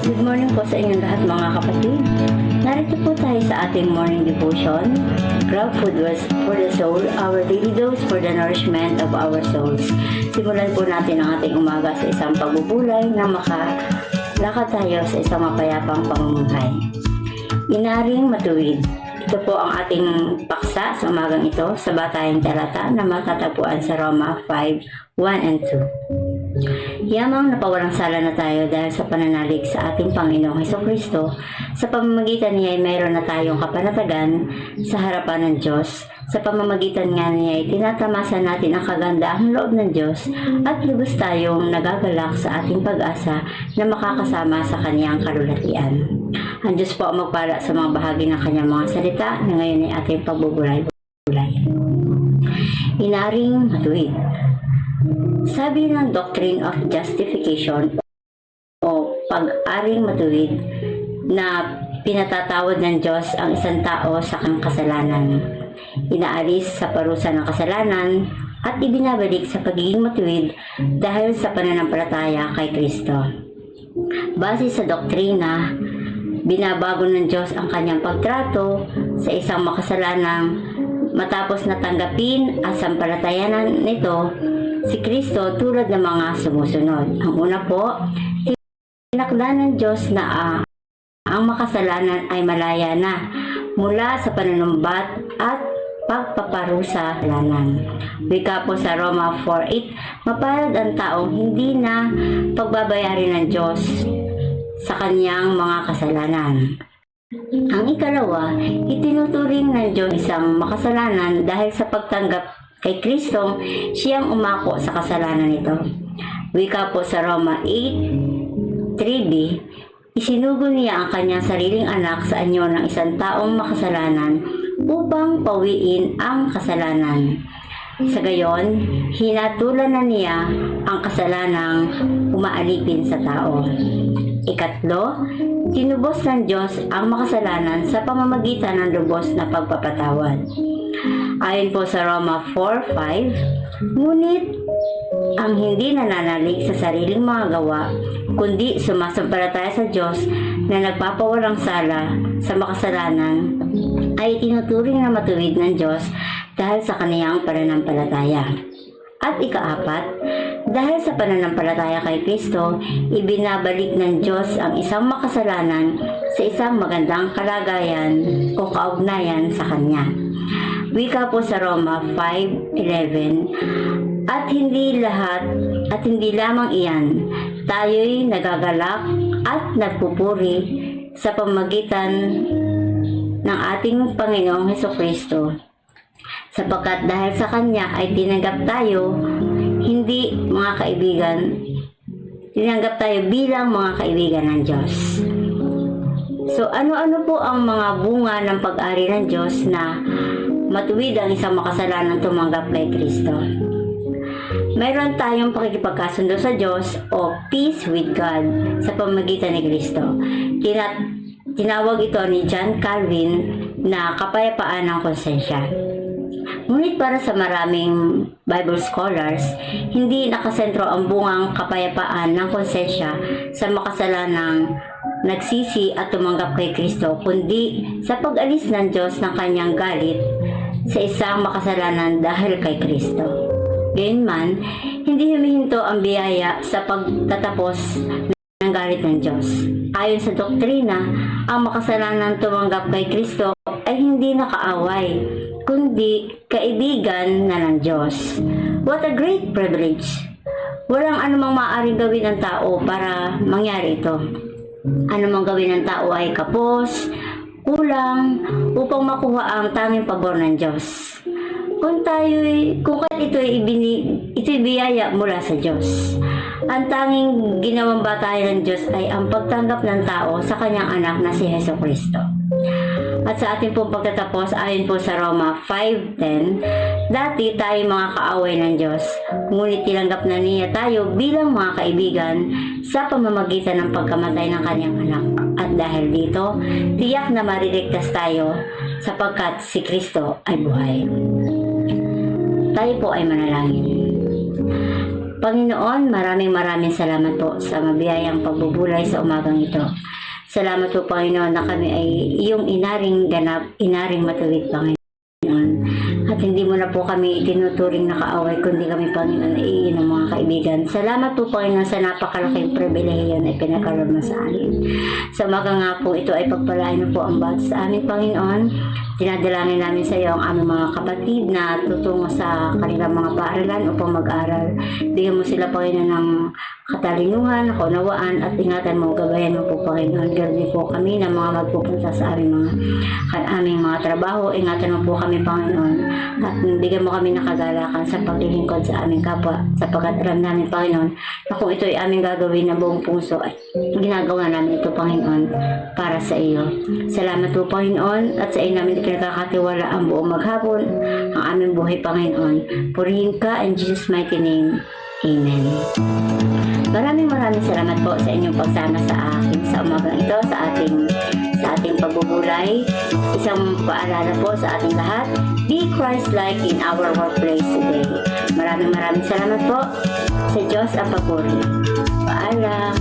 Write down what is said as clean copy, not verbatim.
Good morning po sa inyong lahat mga kapatid. Narito po tayo sa ating morning devotion. Grab food was for the soul, our daily dose for the nourishment of our souls. Simulan po natin ang ating umaga sa isang pagbubulay na makalakad tayo sa isang mapayapang pamumuhay. Inaring matuwid. Ito po ang ating paksa sa umagang ito sa batayang talata na matatagpuan sa Roma 5:1 and 2. Yamang napawalang sala na tayo dahil sa pananalig sa ating Panginoong Hesukristo. Sa pamamagitan niya ay mayroon na tayong kapanatagan sa harapan ng Diyos. Sa pamamagitan nga niya ay tinatamasa natin ang kagandahang loob ng Diyos at lubos tayong nagagalak sa ating pag-asa na makakasama sa kanyang kalulatian. Ang Diyos po ang magpala sa mga bahagi ng kanyang mga salita na ngayon ay ating pagbubulay-bulay. Inaring matuwid. Sabi ng Doctrine of Justification o pag-aring matuwid na pinatatawad ng Diyos ang isang tao sa kanyang kasalanan, inaalis sa parusa ng kasalanan at ibinabalik sa pagiging matuwid dahil sa pananampalataya kay Kristo. Base sa doktrina, binabago ng Diyos ang kanyang pagtrato sa isang makasalanang matapos na tanggapin at sampalatayanan nito si Kristo tulad ng mga sumusunod. Ang una po, Tinakda ng Diyos na ang makasalanan ay malaya na mula sa panunumbat at pagpaparusa sa kasalanan. Wika po sa Roma 4:8, mapalad ang taong hindi na pagbabayarin ng Diyos sa kanyang mga kasalanan. Ang ikalawa, itinuturing ng Diyos isang makasalanan dahil sa pagtanggap kay Kristong siyang umako sa kasalanan nito. Wika po sa Roma 8:3b, isinugo niya ang kanyang sariling anak sa anyo ng isang taong makasalanan upang pawiin ang kasalanan. Sa gayon, hinatulan na niya ang kasalanang umaalipin sa tao. Ikatlo, tinubos ng Diyos ang makasalanan sa pamamagitan ng lubos na pagpapatawad. Ayon po sa Roma 4:5, ngunit ang hindi nananalig sa sariling mga gawa, kundi sumasampalataya sa Diyos na nagpapawalang sala sa makasalanan, ay tinuturing na matuwid ng Diyos dahil sa kaniyang pananampalataya. At ikaapat, dahil sa pananampalataya kay Kristo, ibinabalik ng Diyos ang isang makasalanan sa isang magandang kalagayan o kaugnayan sa Kanya. Wika po sa Roma 5:11, at hindi lamang iyan, tayo'y nagagalak at nagpupuri sa pamagitan ng ating Panginoong Hesukristo, sapagkat dahil sa Kanya ay tinanggap tayo bilang mga kaibigan ng Diyos. So, ano-ano po ang mga bunga ng pag-ari ng Diyos na matuwid ang isang makasalanang tumanggap kay Kristo? Mayroon tayong pakikipagkasundo sa Diyos o peace with God sa pamamagitan ni Kristo. Tinawag ito ni John Calvin na kapayapaan ng konsensya. Ngunit para sa maraming Bible scholars, hindi nakasentro ang bungang kapayapaan ng konsensya sa makasalanang nagsisi at tumanggap kay Kristo, kundi sa pag-alis ng Diyos ng kanyang galit sa isang makasalanan dahil kay Kristo. Gayunman, hindi humihinto ang biyaya sa pagtatapos ng galit ng Diyos. Ayon sa doktrina, ang makasalanang tumanggap kay Kristo ay hindi nakaaway, kundi kaibigan na ng Diyos. What a great privilege! Walang anumang maaaring gawin ng tao para mangyari ito. Anumang gawin ng tao ay kapos, kulang, upang makuha ang tanging pabor ng Diyos. Kung ito'y biyaya mula sa Diyos. Ang tanging ginawang batayan ng Diyos ay ang pagtanggap ng tao sa kanyang anak na si Hesukristo. At sa ating pong pagtatapos, ayon po sa Roma 5:10, dati tayo mga kaaway ng Diyos, ngunit tinanggap na niya tayo bilang mga kaibigan sa pamamagitan ng pagkamatay ng kanyang anak. At dahil dito, tiyak na mariligtas tayo sapagkat si Kristo ay buhay. Tayo po ay manalangin. Panginoon, maraming salamat po sa mabiyayang pagbubulay sa umagang ito. Salamat po, Panginoon, na kami ay iyong inaring matuwid, Panginoon. At hindi mo na po kami itinuturing na kaaway, kundi kami, Panginoon, ay iyong mga kaibigan. Salamat po, Panginoon, sa napakalaking pribilehiyo na ipinakaroon mo sa amin. Sa umaga nga po, ito ay pagpalain mo po ang bawat sa amin, Panginoon. Dinadalangin namin sa iyo ang aming mga kapatid na tutungo sa kanilang mga paaralan upang mag-aral. Bigyan mo sila, Panginoon, ng katalinuhan, kaunawaan, at ingatan mo, gabayan mo po, Panginoon. Ganoon po kami na mga magpupunta sa aming mga trabaho. Ingatan mo po kami, Panginoon, at bigyan mo kami ng kagalakan sa paglilingkod sa aming kapwa, sapagkat alam namin, Panginoon, na kung ito ay aming gagawin na buong puso, ay ginagawa namin ito, Panginoon, para sa iyo. Salamat po, Panginoon, at sa iyo namin pinagkakatiwala ang buong maghapon, ang aming buhay, Panginoon. Purihin ka in Jesus' mighty name. Amen. Maraming salamat po sa inyong pagsama sa akin sa umagang ito, sa ating pagbubulay. Isang paalala po sa ating lahat, be Christ-like in our workplace today. Maraming salamat po. Sa Diyos ang papuri. Paalam.